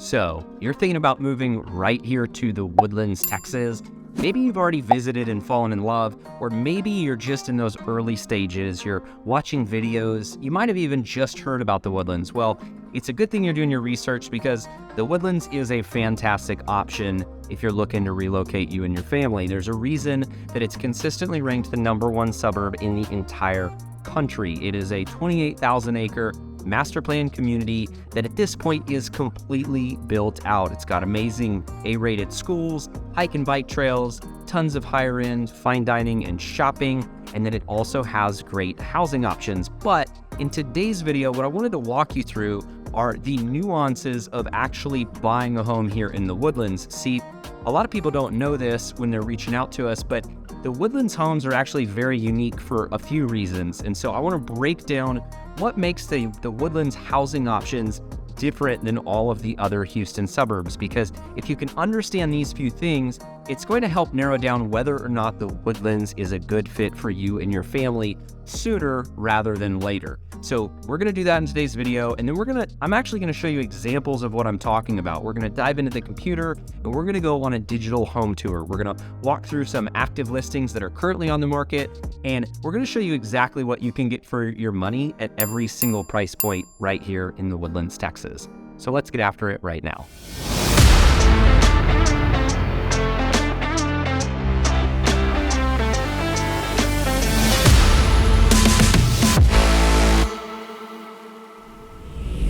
So, you're thinking about moving right here to the Woodlands, Texas. Maybe you've already visited and fallen in love, or maybe you're just in those early stages. You're watching videos. You might have even just heard about the Woodlands. Well, it's a good thing you're doing your research because the Woodlands is a fantastic option if you're looking to relocate you and your family. There's a reason that it's consistently ranked the #1 suburb in the entire country. It is a 28,000 acre master plan community that at this point is completely built out. It's got amazing A-rated schools, hike and bike trails, tons of higher end fine dining and shopping, and then it also has great housing options. But in today's video, what I wanted to walk you through are the nuances of actually buying a home here in the Woodlands. See, a lot of people don't know this when they're reaching out to us, but the Woodlands homes are actually very unique for a few reasons. And so I want to break down what makes the Woodlands housing options different than all of the other Houston suburbs. Because if you can understand these few things, it's going to help narrow down whether or not the Woodlands is a good fit for you and your family sooner rather than later. So we're going to do that in today's video, and then I'm actually going to show you examples of what I'm talking about. We're going to dive into the computer, and we're going to go on a digital home tour. We're going to walk through some active listings that are currently on the market, and we're going to show you exactly what you can get for your money at every single price point right here in the Woodlands, Texas. So let's get after it right now.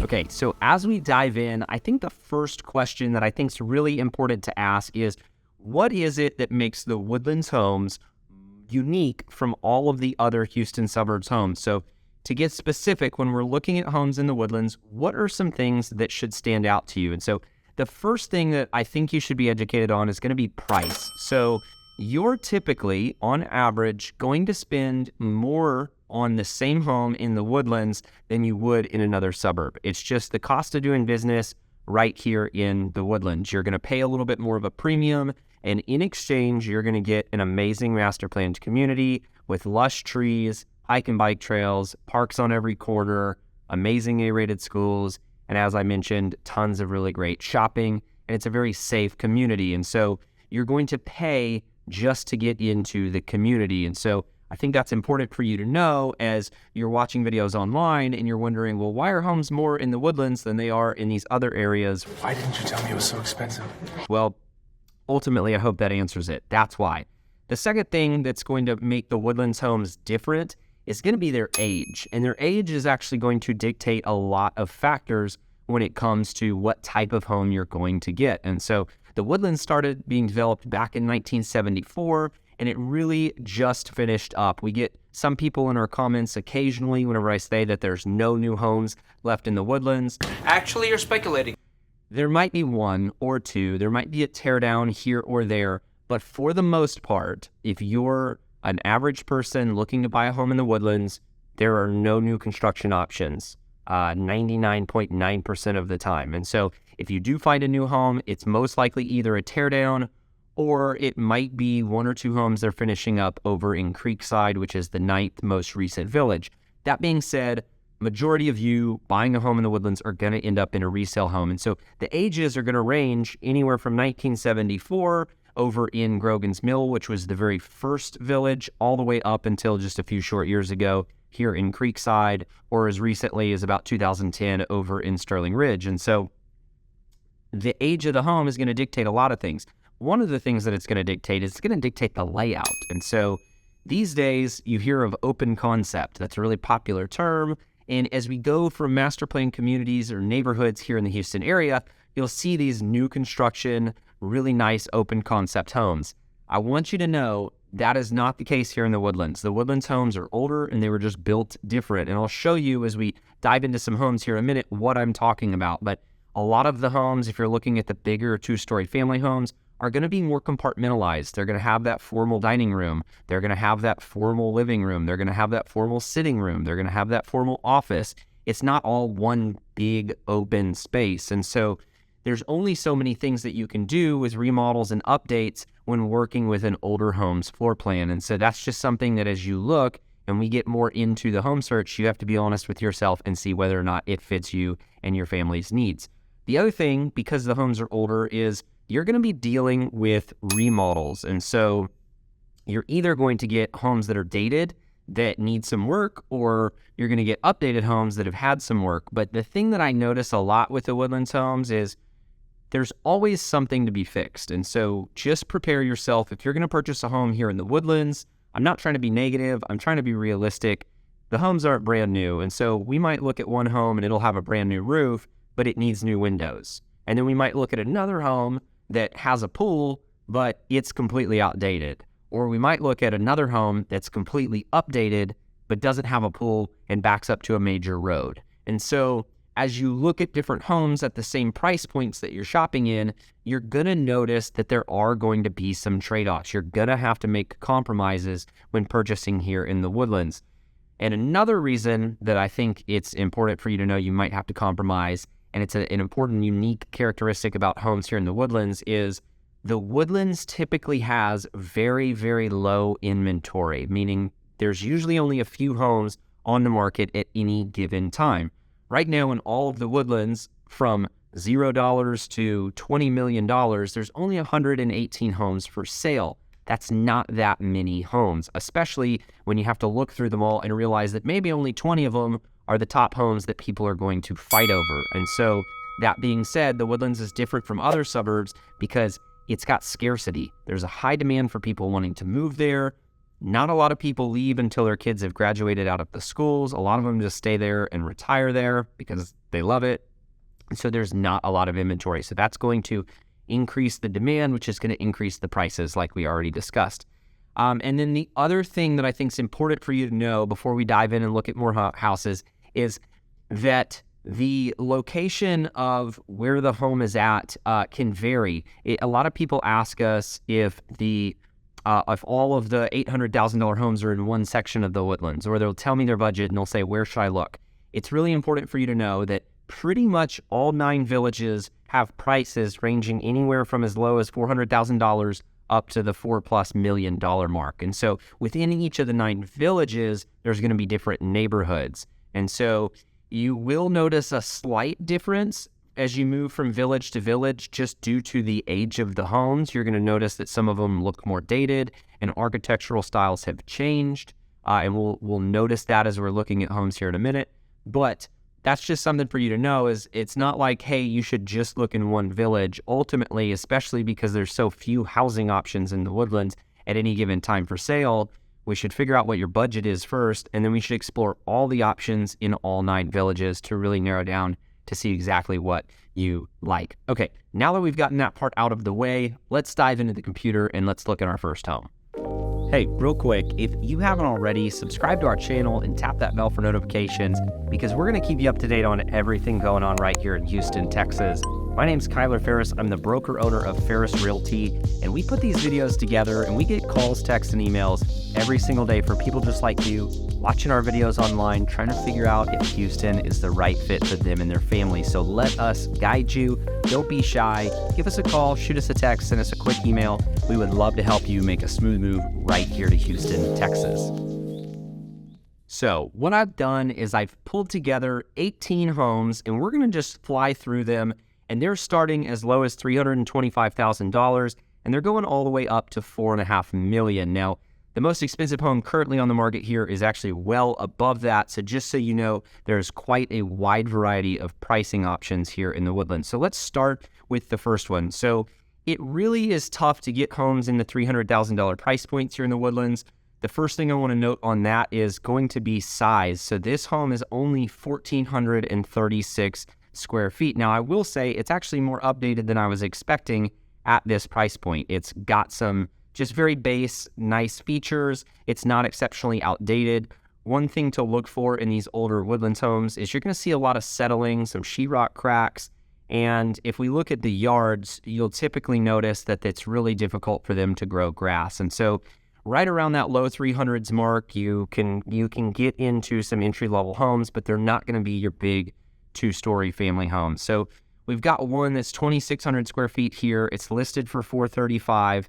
Okay, so as we dive in, I think the first question that I think is really important to ask is, what is it that makes the Woodlands homes unique from all of the other Houston suburbs homes? So to get specific, when we're looking at homes in the Woodlands, what are some things that should stand out to you? And so the first thing that I think you should be educated on is going to be price. So you're typically, on average, going to spend more on the same home in the Woodlands than you would in another suburb. It's just the cost of doing business right here in the Woodlands. You're going to pay a little bit more of a premium, and in exchange, you're going to get an amazing master planned community with lush trees, hike and bike trails, parks on every corner, amazing A-rated schools, and as I mentioned, tons of really great shopping, and it's a very safe community. And so you're going to pay just to get into the community. And so I think that's important for you to know as you're watching videos online and you're wondering, well, why are homes more in the Woodlands than they are in these other areas? Why didn't you tell me it was so expensive? Well, ultimately, I hope that answers it. That's why. The second thing that's going to make the Woodlands homes different is going to be their age. And their age is actually going to dictate a lot of factors when it comes to what type of home you're going to get. And so the Woodlands started being developed back in 1974, and it really just finished up. We get some people in our comments occasionally whenever I say that there's no new homes left in the Woodlands. Actually, you're speculating. There might be one or two. There might be a teardown here or there. But for the most part, if you're an average person looking to buy a home in the Woodlands, there are no new construction options 99.9% of the time. And so if you do find a new home, it's most likely either a teardown or it might be one or two homes they're finishing up over in Creekside, which is the 9th most recent village. That being said, majority of you buying a home in the Woodlands are going to end up in a resale home. And so the ages are going to range anywhere from 1974 over in Grogan's Mill, which was the very first village, all the way up until just a few short years ago here in Creekside, or as recently as about 2010 over in Sterling Ridge. And so the age of the home is going to dictate a lot of things. One of the things that it's going to dictate is it's going to dictate the layout. And so these days you hear of open concept. That's a really popular term. And as we go from master plan communities or neighborhoods here in the Houston area, you'll see these new construction, really nice open concept homes. I want you to know that is not the case here in the Woodlands. The Woodlands homes are older and they were just built different. And I'll show you as we dive into some homes here in a minute what I'm talking about. But a lot of the homes, if you're looking at the bigger two-story family homes, are going to be more compartmentalized. They're going to have that formal dining room. They're going to have that formal living room. They're going to have that formal sitting room. They're going to have that formal office. It's not all one big open space. And so there's only so many things that you can do with remodels and updates when working with an older home's floor plan. And so that's just something that as you look and we get more into the home search, you have to be honest with yourself and see whether or not it fits you and your family's needs. The other thing, because the homes are older, is you're going to be dealing with remodels. And so you're either going to get homes that are dated that need some work, or you're going to get updated homes that have had some work. But the thing that I notice a lot with the Woodlands homes is there's always something to be fixed. And so just prepare yourself. If you're going to purchase a home here in the Woodlands, I'm not trying to be negative. I'm trying to be realistic. The homes aren't brand new. And so we might look at one home and it'll have a brand new roof, but it needs new windows. And then we might look at another home that has a pool, but it's completely outdated. Or we might look at another home that's completely updated, but doesn't have a pool and backs up to a major road. And so as you look at different homes at the same price points that you're shopping in, you're going to notice that there are going to be some trade-offs. You're going to have to make compromises when purchasing here in the Woodlands. And another reason that I think it's important for you to know you might have to compromise, and it's an important, unique characteristic about homes here in the Woodlands, is the Woodlands typically has very, very low inventory, meaning there's usually only a few homes on the market at any given time. Right now in all of the Woodlands, from $0 to $20 million, there's only 118 homes for sale. That's not that many homes, especially when you have to look through them all and realize that maybe only 20 of them are the top homes that people are going to fight over. And so that being said, the Woodlands is different from other suburbs because it's got scarcity. There's a high demand for people wanting to move there. Not a lot of people leave until their kids have graduated out of the schools. A lot of them just stay there and retire there because they love it. And so there's not a lot of inventory. So that's going to increase the demand, which is going to increase the prices like we already discussed. And then the other thing that I think is important for you to know before we dive in and look at more houses is that the location of where the home is at can vary. A lot of people ask us if all of the $800,000 homes are in one section of the Woodlands, or they'll tell me their budget and they'll say, where should I look? It's really important for you to know that pretty much all 9 villages have prices ranging anywhere from as low as $400,000 up to the $4+ million mark. And so within each of the 9 villages, there's going to be different neighborhoods. And so you will notice a slight difference as you move from village to village just due to the age of the homes. You're going to notice that some of them look more dated and architectural styles have changed. And we'll notice that as we're looking at homes here in a minute. But that's just something for you to know, is it's not like, hey, you should just look in one village. Ultimately, especially because there's so few housing options in the Woodlands at any given time for sale, we should figure out what your budget is first, and then we should explore all the options in all 9 villages to really narrow down to see exactly what you like. Okay, now that we've gotten that part out of the way, let's dive into the computer and let's look at our first home. Hey, real quick, if you haven't already, subscribe to our channel and tap that bell for notifications because we're going to keep you up to date on everything going on right here in Houston, Texas. My name's Kyler Ferris. I'm the broker owner of Ferris Realty, and we put these videos together and we get calls, texts, and emails every single day from people just like you watching our videos online, trying to figure out if Houston is the right fit for them and their family. So let us guide you. Don't be shy. Give us a call, shoot us a text, send us a quick email. We would love to help you make a smooth move right here to Houston, Texas. So what I've done is I've pulled together 18 homes and we're going to just fly through them. And they're starting as low as $325,000, and they're going all the way up to $4.5 million. Now, the most expensive home currently on the market here is actually well above that. So just so you know, there's quite a wide variety of pricing options here in the Woodlands. So let's start with the first one. So it really is tough to get homes in the $300,000 price points here in the Woodlands. The first thing I want to note on that is going to be size. So this home is only 1,436 square feet. Now, I will say it's actually more updated than I was expecting at this price point. It's got some just very base, nice features. It's not exceptionally outdated. One thing to look for in these older Woodlands homes is you're going to see a lot of settling, some sheetrock cracks. And if we look at the yards, you'll typically notice that it's really difficult for them to grow grass. And so right around that low 300s mark, you can get into some entry-level homes, but they're not going to be your big 2-story family home. So we've got one that's 2,600 square feet here. It's listed for $435,000,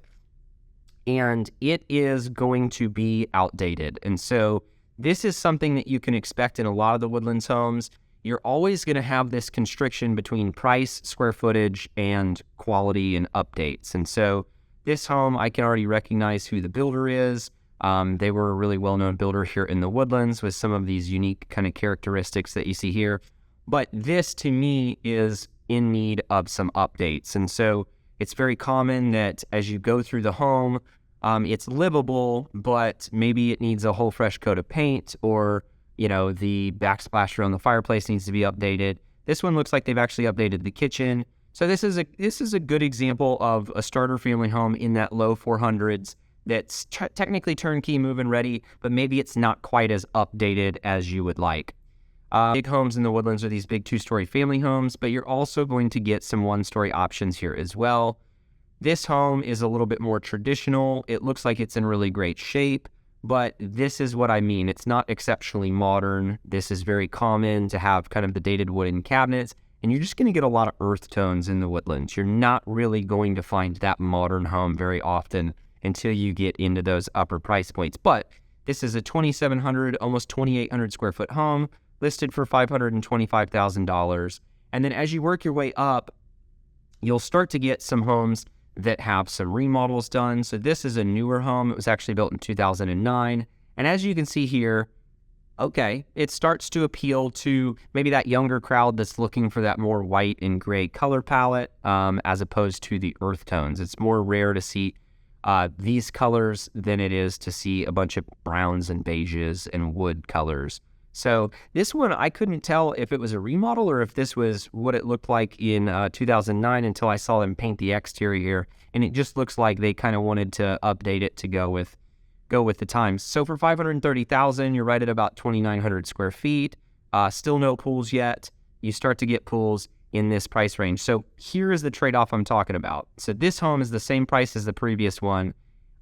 and it is going to be outdated. And so this is something that you can expect in a lot of the Woodlands homes. you're always going to have this constriction between price, square footage, and quality and updates. And so this home, I can already recognize who the builder is. They were a really well-known builder here in the Woodlands with some of these unique kind of characteristics that you see here. But this, to me, is in need of some updates. And so it's very common that as you go through the home, it's livable, but maybe it needs a whole fresh coat of paint, or the backsplash around the fireplace needs to be updated. This one looks like they've actually updated the kitchen. So this is a good example of a starter family home in that low 400s that's technically turnkey, move-in ready, but maybe it's not quite as updated as you would like. Big homes in the Woodlands are these big 2-story family homes, but you're also going to get some 1-story options here as well. This home is a little bit more traditional. It looks like it's in really great shape, but this is what I mean. It's not exceptionally modern. This is very common to have kind of the dated wooden cabinets, and you're just going to get a lot of earth tones in the Woodlands. You're not really going to find that modern home very often until you get into those upper price points. But this is a 2,700, almost 2,800 square foot home listed for $525,000. And then as you work your way up, you'll start to get some homes that have some remodels done. So this is a newer home. It was actually built in 2009. And as you can see here, okay, it starts to appeal to maybe that younger crowd that's looking for that more white and gray color palette, as opposed to the earth tones. It's more rare to see these colors than it is to see a bunch of browns and beiges and wood colors. So this one, I couldn't tell if it was a remodel or if this was what it looked like in 2009 until I saw them paint the exterior, and it just looks like they kind of wanted to update it to go with the times. So for $530,000, you're right at about 2,900 square feet. Still no pools yet. You start to get pools in this price range. So here is the trade-off I'm talking about. So this home is the same price as the previous one,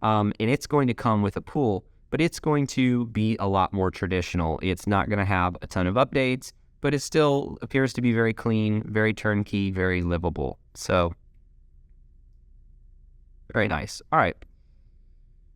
and it's going to come with a pool, but it's going to be a lot more traditional. It's not going to have a ton of updates, but it still appears to be very clean, very turnkey, very livable. So very nice. All right.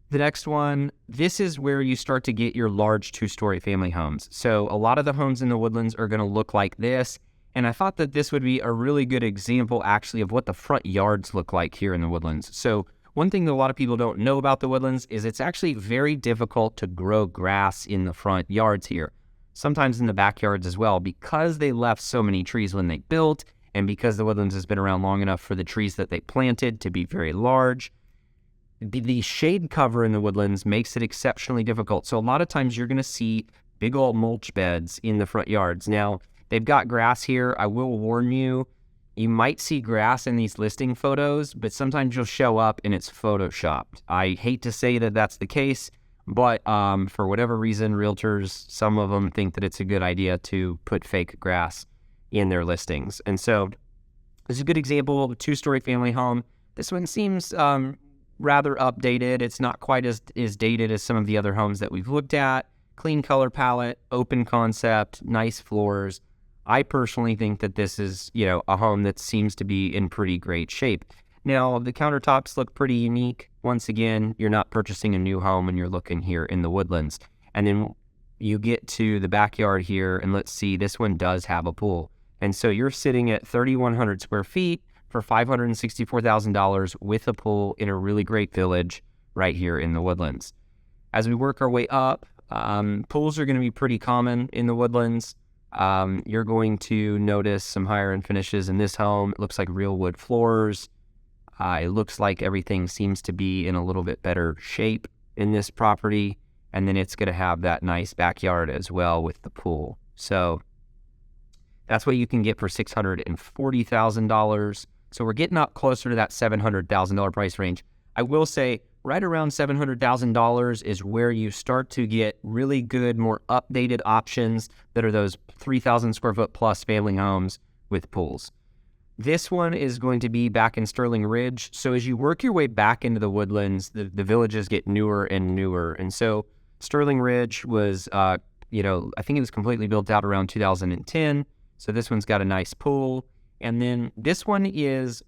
The next one, this is where you start to get your large 2-story family homes. So a lot of the homes in the Woodlands are going to look like this. And I thought that this would be a really good example actually of what the front yards look like here in the Woodlands. So one thing that a lot of people don't know about the Woodlands is it's actually very difficult to grow grass in the front yards here. Sometimes in the backyards as well, because they left so many trees when they built, and because the Woodlands has been around long enough for the trees that they planted to be very large. The shade cover in the Woodlands makes it exceptionally difficult. So a lot of times you're going to see big old mulch beds in the front yards. Now, they've got grass here. I will warn you, you might see grass in these listing photos, but sometimes you'll show up and it's photoshopped. I hate to say that that's the case, but for whatever reason, realtors, some of them think that it's a good idea to put fake grass in their listings. And so this is a good example of a 2-story family home. This one seems rather updated. It's not quite as dated as some of the other homes that we've looked at. Clean color palette, open concept, nice floors. I personally think that this is, a home that seems to be in pretty great shape. Now, the countertops look pretty unique. Once again, you're not purchasing a new home when you're looking here in the Woodlands. And then you get to the backyard here, and let's see, this one does have a pool. And so you're sitting at 3,100 square feet for $564,000 with a pool in a really great village right here in the Woodlands. As we work our way up, pools are going to be pretty common in the Woodlands. You're going to notice some higher end finishes in this home. It looks like real wood floors. It looks like everything seems to be in a little bit better shape in this property. And then it's going to have that nice backyard as well with the pool. So that's what you can get for $640,000. So we're getting up closer to that $700,000 price range. I will say right around $700,000 is where you start to get really good, more updated options that are those 3,000 square foot plus family homes with pools. This one is going to be back in Sterling Ridge. So as you work your way back into the Woodlands, the villages get newer and newer. And so Sterling Ridge was, I think it was completely built out around 2010. So this one's got a nice pool. And then this one is,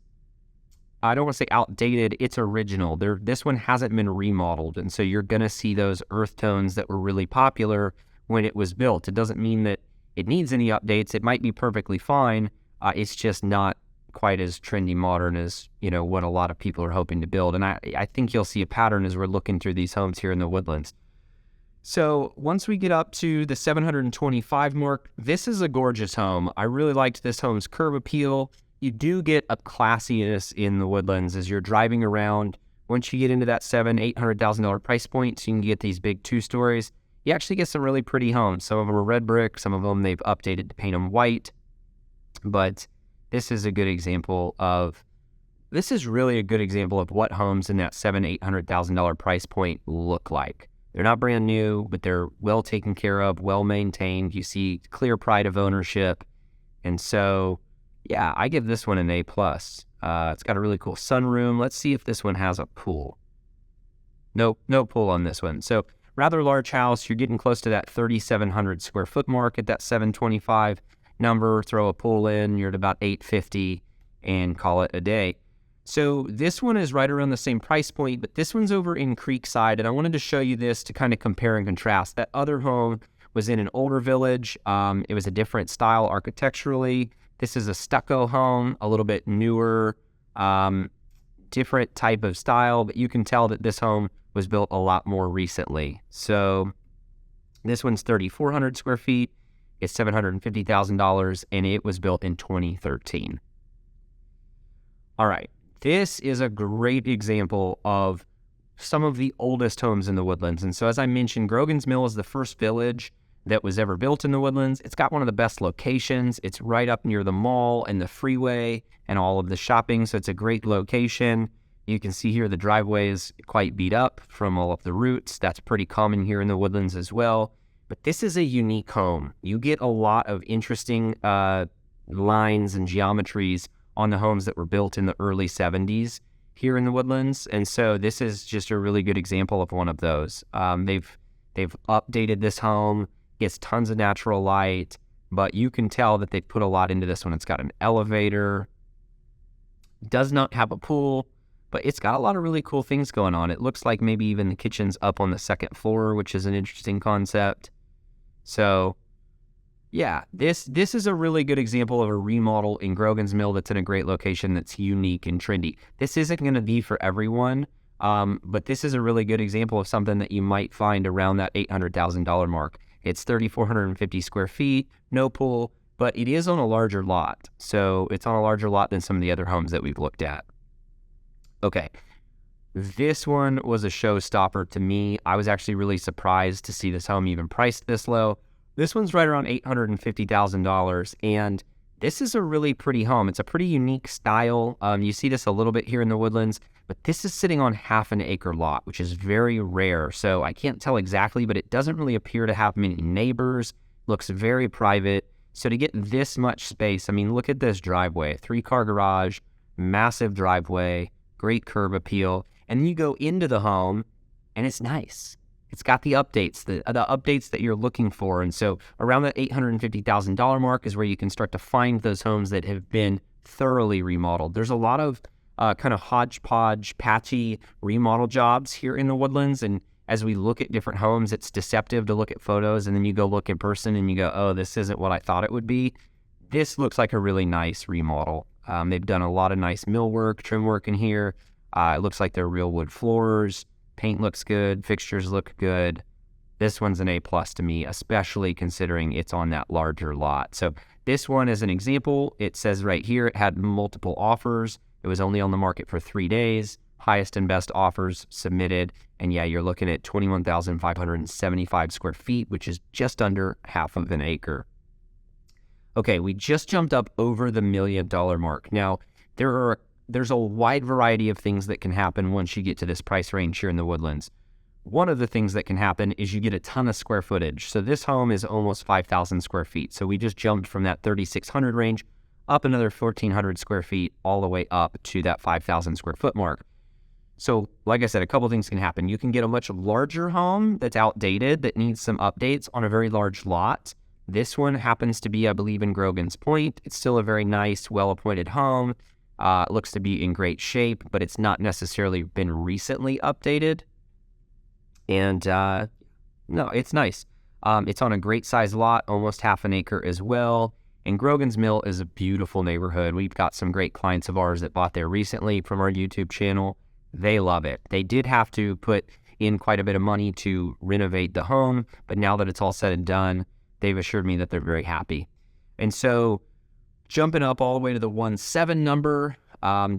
I don't want to say outdated, it's original. This one hasn't been remodeled. And so you're going to see those earth tones that were really popular when it was built. It doesn't mean that it needs any updates. It might be perfectly fine. It's just not quite as trendy modern as, what a lot of people are hoping to build. And I think you'll see a pattern as we're looking through these homes here in the Woodlands. So once we get up to the 725 mark, this is a gorgeous home. I really liked this home's curb appeal. You do get a classiness in the Woodlands as you're driving around. Once you get into that $800,000 price point, so you can get these big 2-stories, you actually get some really pretty homes. Some of them are red brick, some of them they've updated to paint them white. But this is really a good example of what homes in that $800,000 price point look like. They're not brand new, but they're well taken care of, well maintained. You see clear pride of ownership. And so, yeah, I give this one an A+. It's got a really cool sunroom. Let's see if this one has a pool. No pool on this one. So rather large house. You're getting close to that 3,700 square foot mark at that 725 number. Throw a pool in, you're at about 850 and call it a day. So this one is right around the same price point, but this one's over in Creekside, and I wanted to show you this to kind of compare and contrast. That other home was in an older village. It was a different style architecturally. This is a stucco home, a little bit newer, different type of style, but you can tell that this home was built a lot more recently. So this one's 3,400 square feet. It's $750,000, and it was built in 2013. All right. This is a great example of some of the oldest homes in the Woodlands. And so as I mentioned, Grogan's Mill is the first village that was ever built in the Woodlands. It's got one of the best locations. It's right up near the mall and the freeway and all of the shopping. So it's a great location. You can see here the driveway is quite beat up from all of the roots. That's pretty common here in the Woodlands as well. But this is a unique home. You get a lot of interesting lines and geometries on the homes that were built in the early 70s here in the Woodlands. And so this is just a really good example of one of those. They've updated this home. It's tons of natural light, but you can tell that they put a lot into this one. It's got an elevator, does not have a pool, but it's got a lot of really cool things going on. It looks like maybe even the kitchen's up on the second floor, which is an interesting concept. So yeah, this is a really good example of a remodel in Grogan's Mill that's in a great location that's unique and trendy. This isn't going to be for everyone, but this is a really good example of something that you might find around that $800,000 mark. It's 3,450 square feet, no pool, but it is on a larger lot. So it's on a larger lot than some of the other homes that we've looked at. Okay, this one was a showstopper to me. I was actually really surprised to see this home even priced this low. This one's right around $850,000, and this is a really pretty home. It's a pretty unique style. You see this a little bit here in the Woodlands, but this is sitting on half an acre lot, which is very rare. So I can't tell exactly, but it doesn't really appear to have many neighbors. Looks very private. So to get this much space, I mean, look at this driveway, 3-car garage, massive driveway, great curb appeal. And then you go into the home, and it's nice. It's got the updates, the updates that you're looking for. And so around that $850,000 mark is where you can start to find those homes that have been thoroughly remodeled. There's a lot of kind of hodgepodge, patchy remodel jobs here in the Woodlands. And as we look at different homes, it's deceptive to look at photos and then you go look in person and you go, oh, this isn't what I thought it would be. This looks like a really nice remodel. They've done a lot of nice millwork, trim work in here. It looks like they're real wood floors. Paint looks good, fixtures look good. This one's an A+ to me, especially considering it's on that larger lot. So this one is an example. It says right here it had multiple offers. It was only on the market for 3 days. Highest and best offers submitted. And yeah, you're looking at 21,575 square feet, which is just under half of an acre. Okay, we just jumped up over the $1 million mark. Now, there's a wide variety of things that can happen once you get to this price range here in the Woodlands. One of the things that can happen is you get a ton of square footage. So this home is almost 5,000 square feet. So we just jumped from that 3,600 range up another 1,400 square feet all the way up to that 5,000 square foot mark. So like I said, a couple things can happen. You can get a much larger home that's outdated that needs some updates on a very large lot. This one happens to be, I believe, in Grogan's Point. It's still a very nice, well-appointed home. It looks to be in great shape, but it's not necessarily been recently updated. And no, it's nice. It's on a great size lot, almost half an acre as well. And Grogan's Mill is a beautiful neighborhood. We've got some great clients of ours that bought there recently from our YouTube channel. They love it. They did have to put in quite a bit of money to renovate the home, but now that it's all said and done, they've assured me that they're very happy. And so jumping up all the way to the 1.7 number,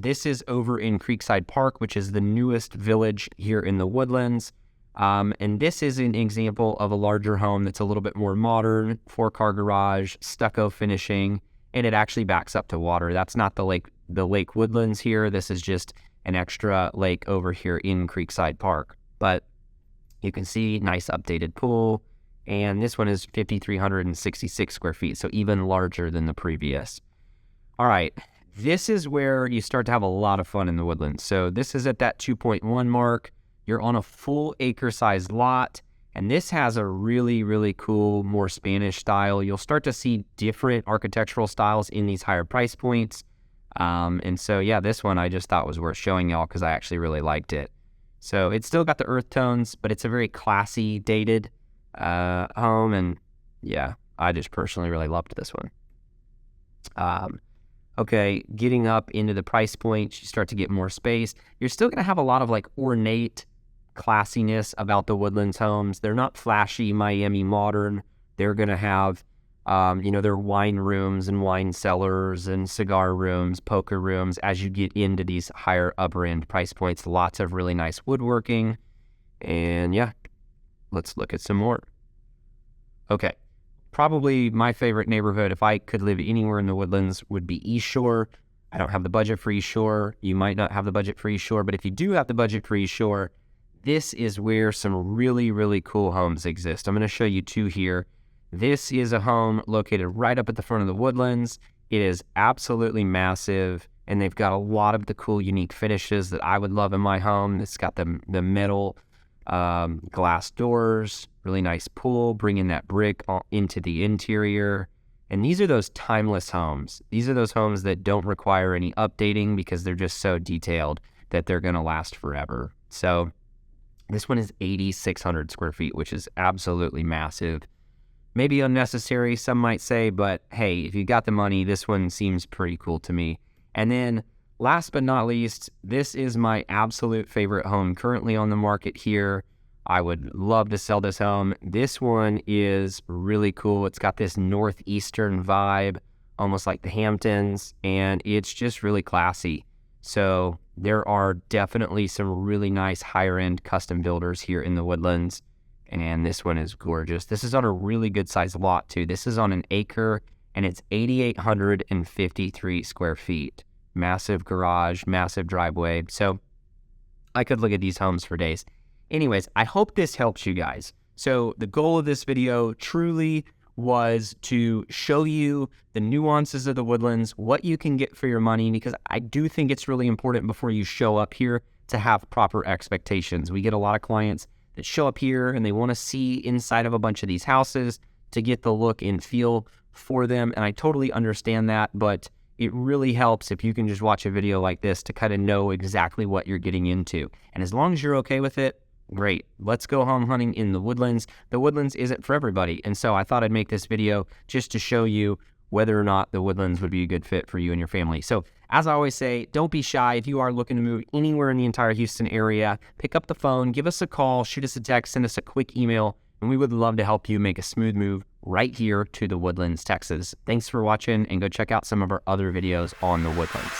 this is over in Creekside Park, which is the newest village here in the Woodlands. And this is an example of a larger home that's a little bit more modern, 4-car garage, stucco finishing, and it actually backs up to water. That's not the Lake Woodlands here. This is just an extra lake over here in Creekside Park. But you can see nice updated pool, and this one is 5,366 square feet, so even larger than the previous. All right, this is where you start to have a lot of fun in the Woodlands. So this is at that 2.1 mark. You're on a full acre-sized lot, and this has a really, really cool, more Spanish style. You'll start to see different architectural styles in these higher price points. And so, yeah, this one I just thought was worth showing y'all because I actually really liked it. So it's still got the earth tones, but it's a very classy, dated home. And yeah, I just personally really loved this one. Okay, getting up into the price points, you start to get more space. You're still going to have a lot of like ornate classiness about the Woodlands homes. They're not flashy Miami modern. They're going to have, their wine rooms and wine cellars and cigar rooms, poker rooms. As you get into these higher upper end price points, lots of really nice woodworking. And yeah, let's look at some more. Okay, probably my favorite neighborhood, if I could live anywhere in the Woodlands, would be East Shore. I don't have the budget for East Shore. You might not have the budget for East Shore, but if you do have the budget for East Shore, this is where some really, really cool homes exist. I'm going to show you two here. This is a home located right up at the front of the Woodlands. It is absolutely massive, and they've got a lot of the cool, unique finishes that I would love in my home. It's got the metal glass doors, really nice pool, bringing that brick into the interior. And these are those timeless homes. These are those homes that don't require any updating because they're just so detailed that they're going to last forever. So this one is 8,600 square feet, which is absolutely massive. Maybe unnecessary, some might say, but hey, if you got the money, this one seems pretty cool to me. And then last but not least, this is my absolute favorite home currently on the market here. I would love to sell this home. This one is really cool. It's got this northeastern vibe, almost like the Hamptons, and it's just really classy. So there are definitely some really nice higher-end custom builders here in the Woodlands, and this one is gorgeous. This is on a really good-sized lot, too. This is on an acre, and it's 8,853 square feet. Massive garage, massive driveway. So I could look at these homes for days. Anyways, I hope this helps you guys. So the goal of this video truly was to show you the nuances of the Woodlands, what you can get for your money, because I do think it's really important before you show up here to have proper expectations. We get a lot of clients that show up here and they want to see inside of a bunch of these houses to get the look and feel for them. And I totally understand that, but it really helps if you can just watch a video like this to kind of know exactly what you're getting into. And as long as you're okay with it, great. Let's go home hunting in the Woodlands. The Woodlands isn't for everybody. And so I thought I'd make this video just to show you whether or not the Woodlands would be a good fit for you and your family. So as I always say, don't be shy. If you are looking to move anywhere in the entire Houston area, pick up the phone, give us a call, shoot us a text, send us a quick email, and we would love to help you make a smooth move right here to the Woodlands, Texas. Thanks for watching, and go check out some of our other videos on the Woodlands.